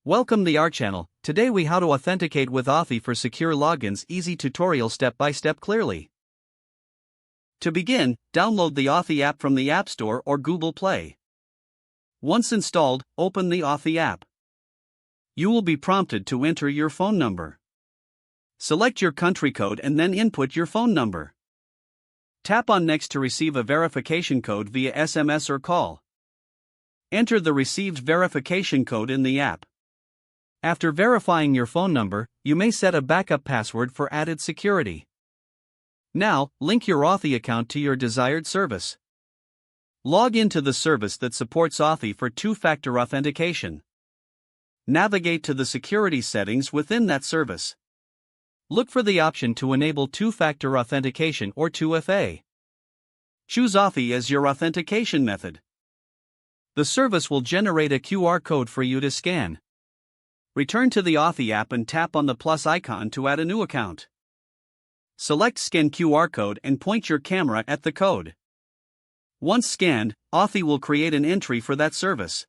Welcome to our channel. Today we how to authenticate with Authy for secure logins. Easy tutorial step by step clearly. To begin, download the Authy app from the App Store or Google Play. Once installed, open the Authy app. You will be prompted to enter your phone number. Select your country code and then input your phone number. Tap on Next to receive a verification code via SMS or call. Enter the received verification code in the app. After verifying your phone number, you may set a backup password for added security. Now, link your Authy account to your desired service. Log into the service that supports Authy for two-factor authentication. Navigate to the security settings within that service. Look for the option to enable two-factor authentication or 2FA. Choose Authy as your authentication method. The service will generate a QR code for you to scan. Return to the Authy app and tap on the plus icon to add a new account. Select Scan QR code and point your camera at the code. Once scanned, Authy will create an entry for that service.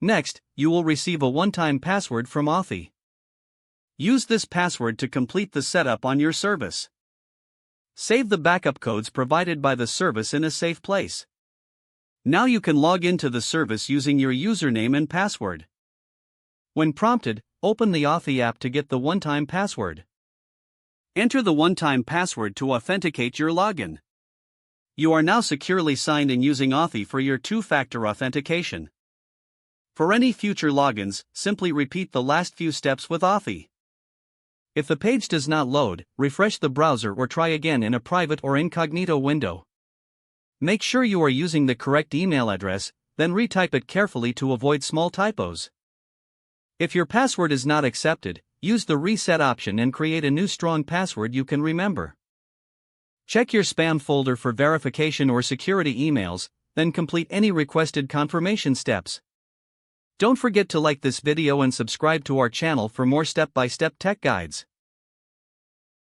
Next, you will receive a one-time password from Authy. Use this password to complete the setup on your service. Save the backup codes provided by the service in a safe place. Now you can log into the service using your username and password. When prompted, open the Authy app to get the one-time password. Enter the one-time password to authenticate your login. You are now securely signed in using Authy for your two-factor authentication. For any future logins, simply repeat the last few steps with Authy. If the page does not load, refresh the browser or try again in a private or incognito window. Make sure you are using the correct email address, then retype it carefully to avoid small typos. If your password is not accepted, use the reset option and create a new strong password you can remember. Check your spam folder for verification or security emails, then complete any requested confirmation steps. Don't forget to like this video and subscribe to our channel for more step-by-step tech guides.